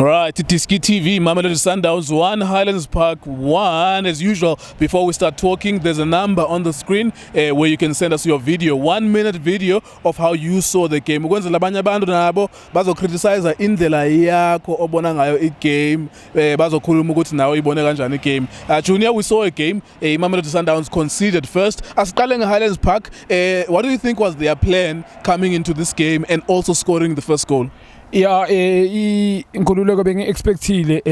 Right, Diski TV, Mamelodi Sundowns 1, Highlands Park 1. As usual, before we start talking, there's a number on the screen where you can send us your video, 1 minute video of how you saw the game. Ukwenzela abanye abantu nabo bazocriticize indlela yakho obona ngayo igame, bazokhuluma ukuthi nawe ibone kanjani igame. Junior, we saw a game, Mamelodi Sundowns conceded first. Asiqale ngeHighlands Park, what do you think was their plan coming into this game and also scoring the first goal? Yeah, inkululeko bengi-expectile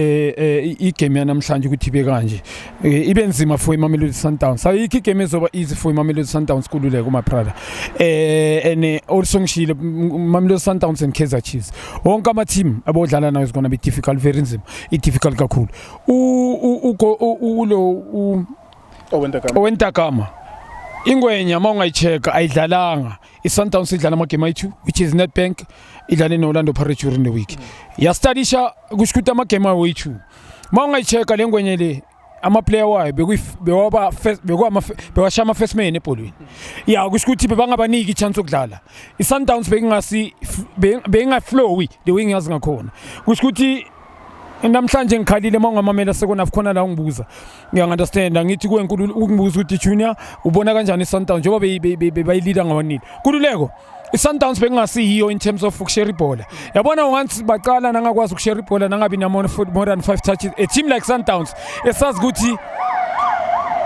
igame yanamhlanje ukuthi ibe kanje. Ibe nzima for iMamelodi Sundowns. Ayikho igame ezoba easy for iMamelodi Sundowns kululeko mabrother. And also ngishilo iMamelodi Sundowns and Kaizer Chiefs. Wonke ama team abodlala nawo is going to be difficult, very nzima. Difficult kakhulu. Owentakama. Ingwenya mawungayicheka ayidlalanga. iSundowns idlala amagame ayi2 which is Nedbank idlala neOrlando Pirates during the week. Yastadisha kushukuthi amagame ayi2. Mawungayicheka lengwenye le ama player wayo bewashama first man ebholweni. Yeah, kushukuthi bebangabaniki chance okudlala. iSundowns bengaflowi the wing yazi ngakhona. Kushukuthi namhlanje ngikhalile mawungamamela sekona khona la ungibuza ngiyangiunderstand ngithi kuwenkulu ukungibuza ukuthi Junior ubona kanjani iSundowns njengoba bayilida ngabanini kululeko iSundowns bengasiyiyo in terms of ukushare ibhola yabona once baqala nangakwazi ukushare ibhola nangabi na more than 5 touches a team like Sundowns esazi ukuthi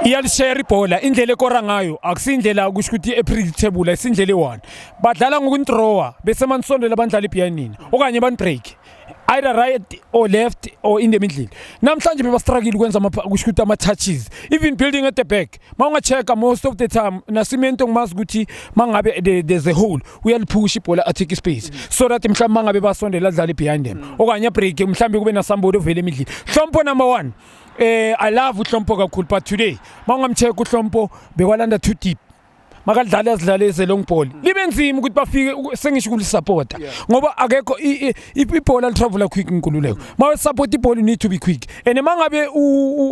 iyalishare ibhola indlela ekora ngayo akusindlela ukusho ukuthi epredictable isindlela e1 badlala ngokunthrowa bese manisondela abandlali behind okanye banibreak either right or left or in the middle. Namhlanje beba struggle ukwenza kusho ukuthi ama touches even building at the back mawungacheka most of the time nasimento ngimazi ukuthi mangabe there's a hole uyalipush ibhola attack space so that mhlawumbe mangabe basondela adlali behind them okanye break mhlawumbe kube na somebody ovela emiddle. Hlompo number 1 I love uHlompo kakhulu but today mawungamcheka uHlompo bekwalanda too deep makadlala azidlaleze long ball libe nzima ukuthi bafike sengisho ukulisupporta ngoba akekho ibhola litravel quick inkululeko mawe support ibhola you need to be quick and mangabe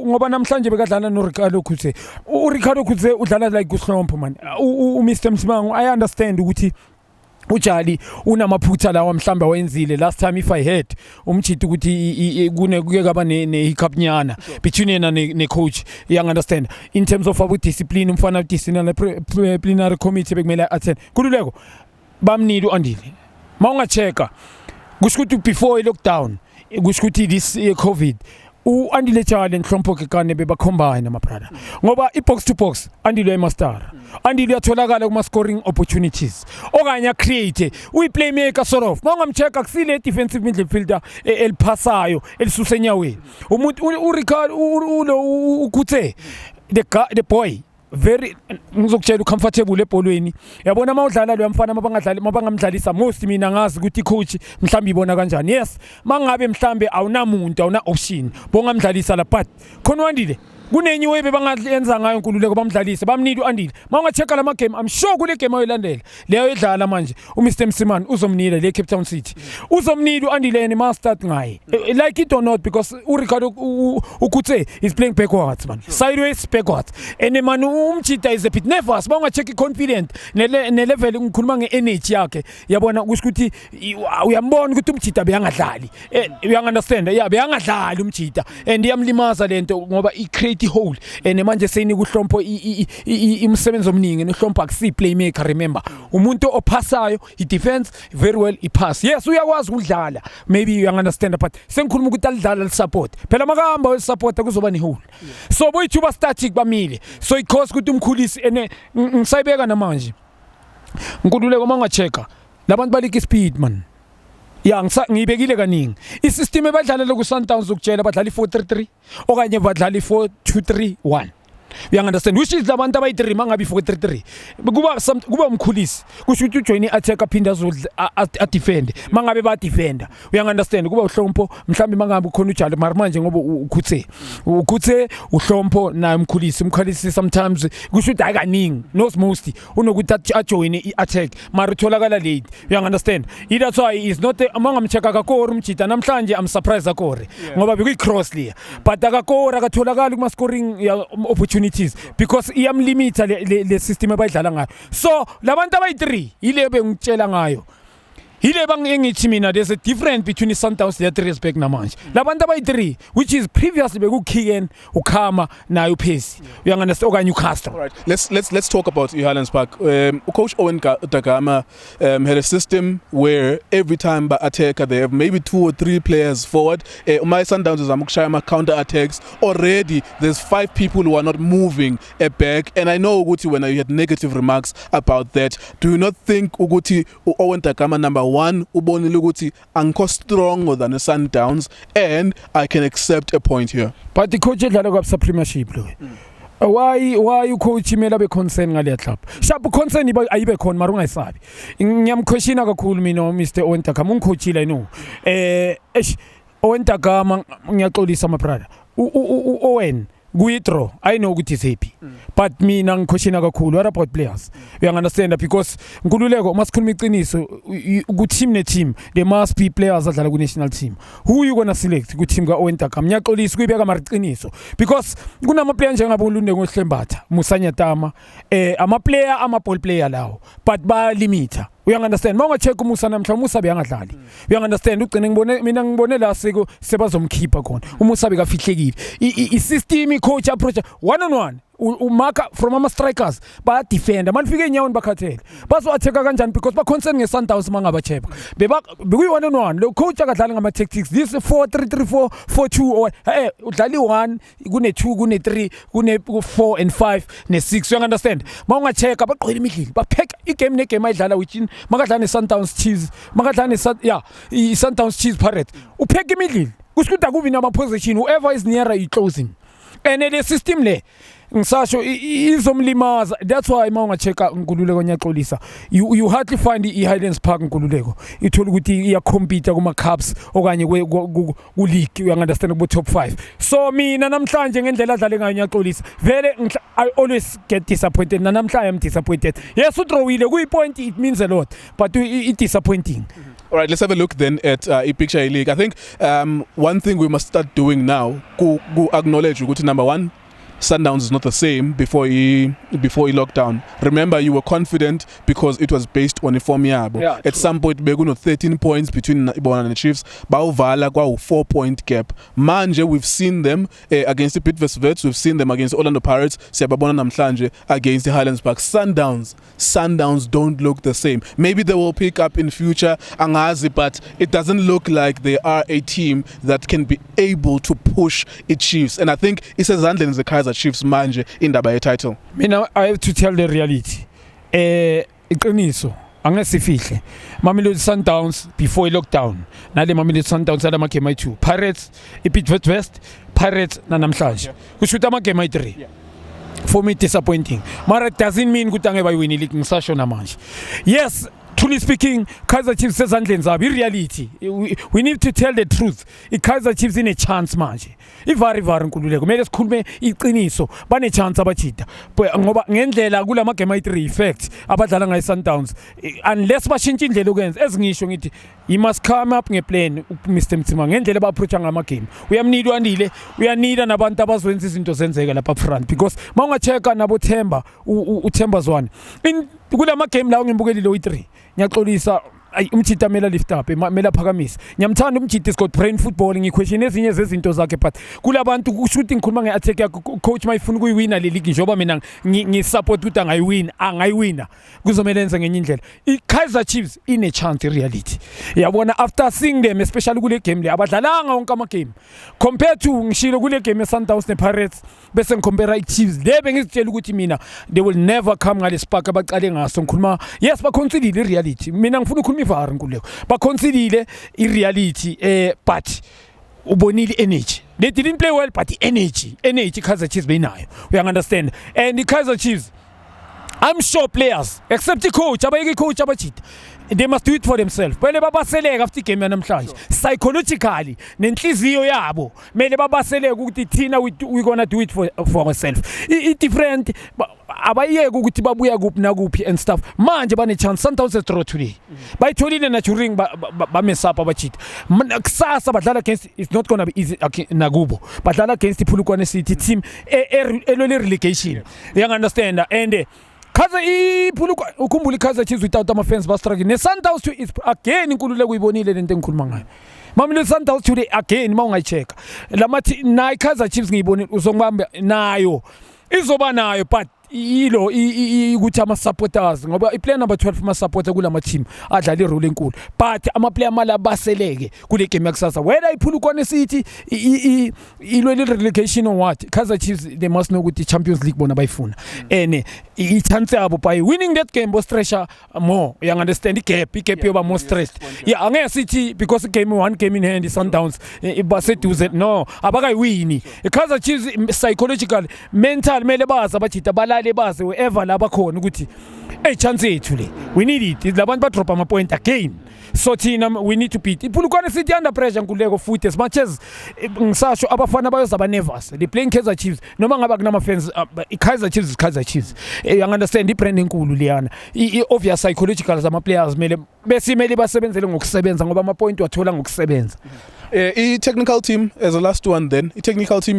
ngoba namhlanje bekadlala noRicardo Khutse uRicardo Khutse udlala like uHlompo man uMr Msimangu I understand ukuthi uJali unamaphutha lawa mhlamba wenzile last time if I heard umchiti ukuthi kuke kaba ne hiccup nyana between yena ne coach you understand in terms of about discipline umfana disciplinary committee bekumele attend kululeko bamnili uandile mawungacheka kusho ukuthi before lockdown kusho ukuthi this COVID uandile Charlie Nhlompo kekane bebacombine amabrother ngoba ibox to box andile emaster andile uyatholakala kuma scoring opportunities okanye create uyiplaymaker sort of mawungamcheka kusile defensive midfielder eliphasayo elisuse enyaweni umuntu uRicardo uKhutse the boy very ngizokutshela ucomfortable ebholweni yabona mawudlala lo yamfana mabangamdlalisa most mina ngazi ukuthi coach mhlambi ibona kanjani yes mangabe mhlambe awunamuntu awuna option bongamdlalisa la but khona wandile kunenye way bebangayenza ngayo inkululeko bamdlalise bamnidi uandile mawungacheka la game I'm sure kule game ayolandela leyo edlala manje uMr Msimani uzomnida le Cape Town City uzomnidi uandile and must start ngaye like it or not because uRicardo uKhutse is playing backwards man sideways backwards and man umchita is a bit nervous mawungacheka confident ne level ngikhuluma ngeenergy yakhe yabona kusho ukuthi uyambona ukuthi umchita beyangadlali you understand yeah beyangadlali umchita and iyamlimaza lento ngoba i hole and manje seyini kuHlompo imsebenzi omningi noHlompo akusi playmaker remember umuntu ophasayo I defense very well I pass yes uyakwazi ukudlala maybe you understand but sengikhuluma ukuthi alidlalalisupport phela makahamba usupport kuzoba nehole so boyithuba static bamile so because ukuthi umkhulisi ene ngisayibeka namanje nkululeko mangacheka labantu balike speed man ya ngibekile kaningi isystem ebadlalela ku Sundowns ukutshela badlala i433 okanye badlala i4231 you understand which is labantu abayi3 mangabe i433 kuba umkhulisi kusho ukuthi ujoin iattack aphinda a defend mangabe ba defender you understand kuba uHlompo mhlambi mangabe ukhona uJali manje ngoba uKhutse uHlompo na umkhulisi sometimes kusho ukuthi ayikaningi knows most unokuthi ajoin iattack mara utholakala late you understand that's why is not amangamcheka kakori umjita namhlanje I'm surprised akore ngoba bekuyi cross leya but akakora akatholakala kuma scoring opportunity because iyamlimita le system abayidlala ngayo so labantu abayi3 ile bengitshela ngayo Hile bang engithi mina there's a difference between Sundowns le 3 respect namanje. Labantu abayi3 which is previously bekuKigen, uKhama nayo Phesi. You understand okanye uCastle. All right, let's talk about Highlands Park. Coach Owen Dagama had a system where every time by attacker they have maybe 2 or 3 players forward. My Sundowns is Amukushayama counter attacks. Already there's 5 people who are not moving back, and I know Uguti when you had negative remarks about that. Do you not think Uguti Owen Dagama number 1 ubonile ukuthi angikho stronger than the Sundowns and I can accept a point here? But the coach edlala kwa Premiership lo. Why coach imela be concern ngale club? Sharp concern ayibe khona mara ungayisabi. Ngiyamquestiona kakhulu mina Mr. Owen Dagama ungicoachile no. Owen Dagama ngiyaxolisa my brother. Owen Guitro, I know ukuthi is happy. But mina ngiquestiona kakhulu what about players? You understand that because Nkululeko masikhuluma iqiniso ku team ne team there must be players adlala ku national team. Who you gonna select ku team ka Owen Dagama? Ngiyaxolisa kuyibeka mara iqiniso because kunama player njengabo uLunde ngoHlembatha, Musanya Tama, ama player ama ball player lawo but ba limiter. We understand mawunga check uMusa namhla uMusa beyangadlali. We understand ugcine ngibone la seko sebazomkhipha khona. uMusa bekafihlekile. I system coach approach one on one. Umaka from ama strikers ba defender manifike enyaweni bakhathele bazo attack kanjani because ba concern ngeSundowns mangaba chepa bekuyi one on one lo coach akadlala ngama tactics this 4-3-3-4 4-2 or udlali 1 kune 2 kune 3 kune 4 and 5 ne 6 you understand mawunga check abaqhwela imidlili bapheka igame negame ayidlala which makadlala neSundowns Chiefs makadlala iSundowns Chiefs Pirates upheka imidlili kusikuda kubi nama position whoever is nearer you closing and the system le ngisasho izomlimaza. That's why mawunga checka Nkululeko ngiyaxolisa you hardly find iHighlands Park Nkululeko ithola ukuthi iya compete kuma cups okanye ku league you understand ku top 5. So mina namhlanje ngendlela adlale ngayo ngiyaxolisa vele I always get disappointed namhlanje I'm disappointed. Yes udrawile kuyi point it means a lot but it disappointing. All right, let's have a look then at Picture League. I think one thing we must start doing now go acknowledge ukuthi number 1 Sundowns is not the same before he locked down. Remember, you were confident because it was based on a form yabo. Yeah, at some point, beguno 13 points between Ibona and the Chiefs. Bauvala kwa 4-point gap. Manje, we've seen them against the Bidvest. We've seen them against Orlando Pirates. Siyababona namhlanje against the Highlands Park. Sundowns don't look the same. Maybe they will pick up in future, angazi, but it doesn't look like they are a team that can be able to push its Chiefs. And I think it's as Zandlen the Kaiser Chiefs manje indaba ye title. Mina I have to tell the reality. Iqiniso angesifihle. Mamelodi Sundowns before lockdown. Nale Mamelodi Sundowns ala magame ayi2. Pirates, Bidvest, Pirates na namhlanje. Kushuta amagame ayi3. Yeah. For me disappointing. Mara it doesn't mean ukuthi angeke bayiwini league ngisasho namanje. Yes, truly speaking, Kaizer Chiefs sezandleni zabo reality. We need to tell the truth. Kaizer Chiefs in a chance manje. Ivari Nkululeko kumele sikhulume iqiniso bane chance abachita ngoba ngendlela kulama game ayi3 effect abadlala ngayi Sundowns unless bashintsha indlela ukwenza ezingisho ngithi you must come up ngeplan Mr Mtsima ngendlela ba-approach ngama game uyamnida uandile uyanida nabantu abazwenza izinto zenzeka lapha front because mawungacheka nabo Themba uThemba Zwane kulama game la ngimbukelile u3 ngiyaxolisa umchita mela lift up mela phakamise ngiyamthanda umchita Scott brain football ngiquestion ezinye zezinto zakhe but kulabantu kushuthi ngikhuluma ngeattack yakhe coach mayifuna kuyiwina le league njoba mina ngisupport ukuthi angayiwina kuzomela enze ngenye indlela iKaizer Chiefs ine chance reality yabona after seeing them especially kule game le abadlalanga wonke ama game compared to ngishilo kule game eSundowns nePirates bese ngicompare iChiefs lebe ngizitshela ukuthi mina they will never come ngale spark abaqale ngaso ngikhuluma yes ba consider reality mina ngifuna ukukhuluma ivari Nkululeko ba consider reality but ubonile energy they didn't play well but the energy Kaizer Chiefs benayo we understand and the Kaizer Chiefs I'm sure players except the coach abayeke coach abachita they must do it for themselves bele babaseleka after game namhlanje psychologically nenhliziyo yabo mele babaseleka ukuthi thina we gonna do it for ourselves it different abayeke ukuthi babuya kuphi nakuphi and stuff manje bane chance Sundowns is draw today bayitholile na during ba mess up abachita kusasa badlala against it's not gonna be easy nakubo badlala against iPhulukwane City team elole relegation you understand and Kaizer iphuluka ukhumbula iKaizer Chiefs without ama fans ba struggle ne Sundowns to is again inkululeko uyibonile lento engikhuluma ngayo Mamelodi Sundowns today again mawungayicheka lamathi nayi Kaizer Chiefs ngiyibonile uzongibamba nayo izoba nayo but yilo ukuthi ama supporters ngoba iplayer number 12 ama supporter kulama team adlala irole enkulu but ama player mala baseleke kule game yakusasa whether iphulukwane City ilwele relegation or what Kaizer Chiefs they must know ukuthi Champions League bona bayifuna and I chance yabo by winning that game bo stretcher more you understand the gap yoba more stressed yeah angeke City because one game in hand Sundowns baseduze no abakayiwini Kaizer Chiefs psychological mental mele baza bajita balale baze wherever laba khona ukuthi hey chance yethu le we need it labantu ba drop ama point again so thina we need to beat iphulukwane City under pressure nkuleko futhi as much as ngisasho abafana bayozaba nervous they playing Kaizer Chiefs noma ngaba kunama fans Kaizer Chiefs is Kaizer Chiefs you understand ibrand enkulu liyana obvious psychological zama players mele besimele basebenzele ngokusebenza ngoba ama point wathola ngokusebenza technical team as a last one then technical team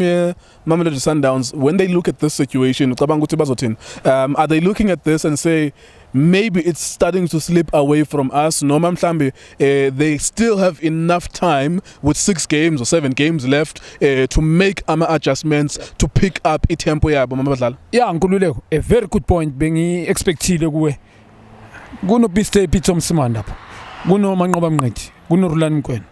Mamelodi Sundowns when they look at this situation are they looking at this and say maybe it's starting to slip away from us noma mhlambe they still have enough time with 6 games or 7 games left to make ama adjustments to pick up itempo yabo mabadlala nkululeko a very good point bengi expectile kuwe kuno Biste Pitso Msimanda lapho kuno Manqoba Mnqithi kuno Rulani Mkwena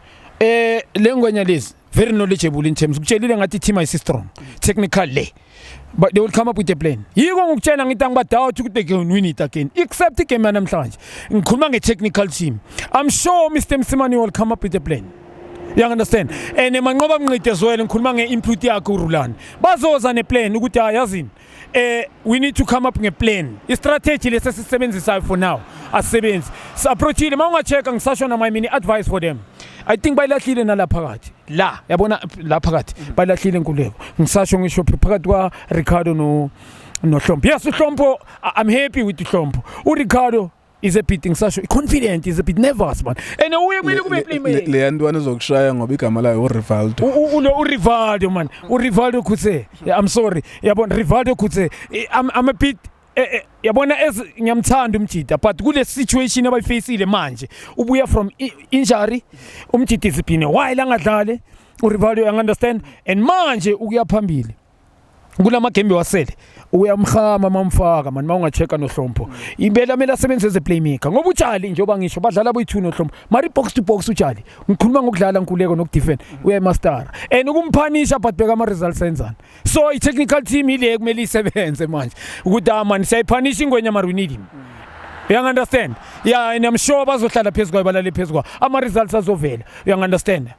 lengwenya lezi very knowledgeable in terms ukutshelile ngathi team is strong technically but they will come up with a plan yiko ngokutshela ngithi angibadoubt ukuthi they can win it again except igame namhlanje ngikhuluma nge-technical team I'm sure Mr Msimani will come up with a plan you understand and Manqoba Mnqithi as well ngikhuluma nge-input yakhe uRulani bazoza neplan ukuthi yazini we need to come up nge-plan i-strategy lesisisebenzisayo for now asisebenzi sa-approachile mawungachecka ngisasho nama mini advice for them I think bayilahlile nalaphakathi la yabona laphakathi bayilahlile enkuleko ngisasho ngisho phakathi kwa Ricardo no Hlompo yes uHlompo I'm happy with uHlompo uRicardo is a bit ngisasho confident is a bit nervous man and uye kumele kube playmaker le yantwana zokushaya ngoba igama layo uRivaldo uRivaldo man uRivaldo Khutse I'm sorry yabona Rivaldo Khutse I'm a bit yabona ngiyamthanda umjida but kule situation abayifacile manje ubuya from injury umjida isibhine while angadlale uRivaldo you understand and manje ukuya phambili kulama game wasele uyamkhama mamfaka man mawungachecka noHlompo impela mele asebenze as a playmaker ngoba utshali njengoba ngisho badlala boyi2 noHlompo mari box to box utshali ngikhuluma ngokudlala nkuleko nokudefend uyamaster and ukumphanisha but beka ama results enzana so I technical team ile kumele isebenze manje ukuthi man siyayiphanish ingwenya mari we need him you understand yeah and I'm sure bazohlala phezulu kwabalale phezulu ama results azovela you understand